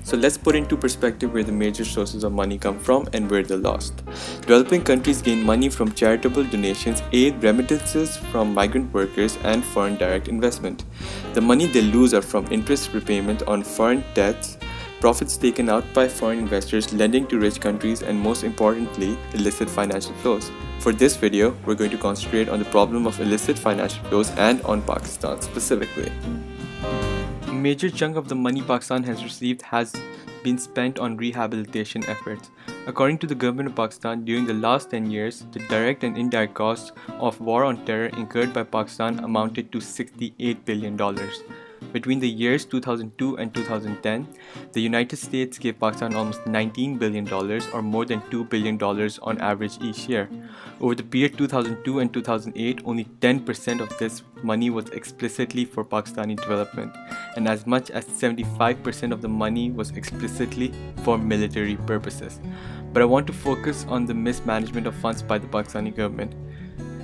So let's put into perspective where the major sources of money come from and where they're lost. Developing countries gain money from charitable donations, aid, remittances from migrant workers, and foreign direct investment. The money they lose are from interest repayment on foreign debts, profits taken out by foreign investors lending to rich countries, and most importantly, illicit financial flows. For this video, we're going to concentrate on the problem of illicit financial flows and on Pakistan specifically. A major chunk of the money Pakistan has received has been spent on rehabilitation efforts. According to the government of Pakistan, during the last 10 years, the direct and indirect costs of war on terror incurred by Pakistan amounted to $68 billion. Between the years 2002 and 2010, the United States gave Pakistan almost $19 billion or more than $2 billion on average each year. Over the period 2002 and 2008, only 10% of this money was explicitly for Pakistani development, and as much as 75% of the money was explicitly for military purposes. But I want to focus on the mismanagement of funds by the Pakistani government.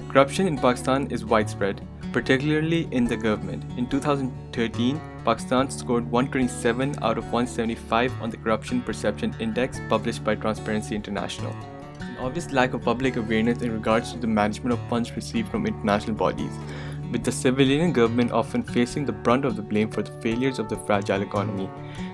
Corruption in Pakistan is widespread, particularly in the government. In 2013, Pakistan scored 127 out of 175 on the Corruption Perception Index published by Transparency International. An obvious lack of public awareness in regards to the management of funds received from international bodies, with the civilian government often facing the brunt of the blame for the failures of the fragile economy.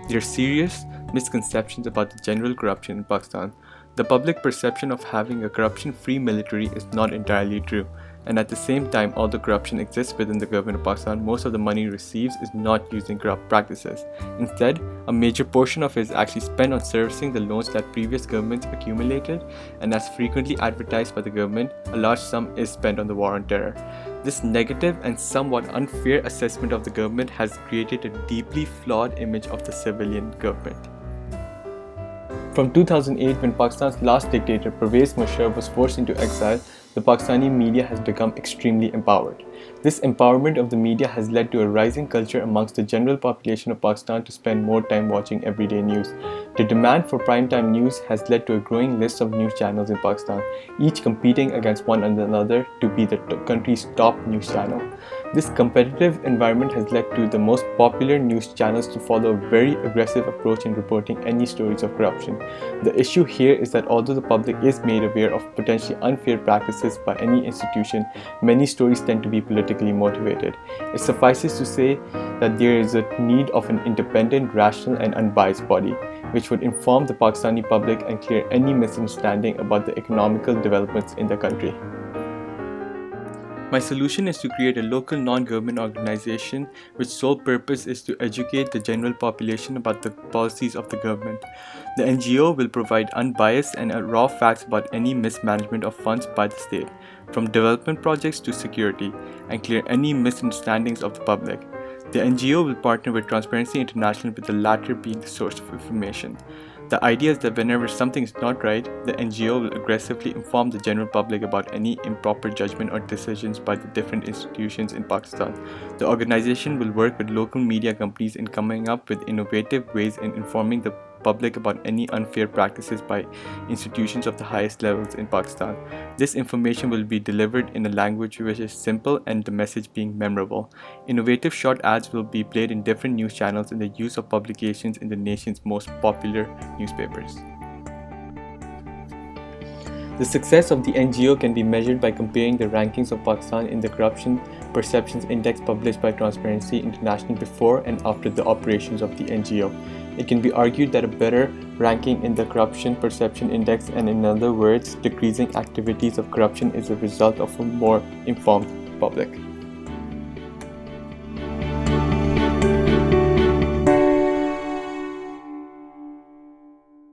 There are serious misconceptions about the general corruption in Pakistan. The public perception of having a corruption-free military is not entirely true, and at the same time, although corruption exists within the government of Pakistan, most of the money it receives is not used in corrupt practices. Instead, a major portion of it is actually spent on servicing the loans that previous governments accumulated, and as frequently advertised by the government, a large sum is spent on the war on terror. This negative and somewhat unfair assessment of the government has created a deeply flawed image of the civilian government. From 2008, when Pakistan's last dictator Pervez Musharraf was forced into exile, the Pakistani media has become extremely empowered. This empowerment of the media has led to a rising culture amongst the general population of Pakistan to spend more time watching everyday news. The demand for primetime news has led to a growing list of news channels in Pakistan, each competing against one another to be the country's top news channel. This competitive environment has led to the most popular news channels to follow a very aggressive approach in reporting any stories of corruption. The issue here is that although the public is made aware of potentially unfair practices by any institution, many stories tend to be politically motivated. It suffices to say that there is a need of an independent, rational and unbiased body, which would inform the Pakistani public and clear any misunderstanding about the economical developments in the country. My solution is to create a local non-government organization which sole purpose is to educate the general population about the policies of the government. The NGO will provide unbiased and raw facts about any mismanagement of funds by the state, from development projects to security, and clear any misunderstandings of the public. The NGO will partner with Transparency International, with the latter being the source of information. The idea is that whenever something is not right, the NGO will aggressively inform the general public about any improper judgment or decisions by the different institutions in Pakistan. The organization will work with local media companies in coming up with innovative ways in informing the public about any unfair practices by institutions of the highest levels in Pakistan. This information will be delivered in a language which is simple and the message being memorable. Innovative short ads will be played in different news channels in the use of publications in the nation's most popular newspapers. The success of the NGO can be measured by comparing the rankings of Pakistan in the Corruption Perceptions Index published by Transparency International before and after the operations of the NGO. It can be argued that a better ranking in the Corruption Perception Index, and in other words, decreasing activities of corruption, is a result of a more informed public.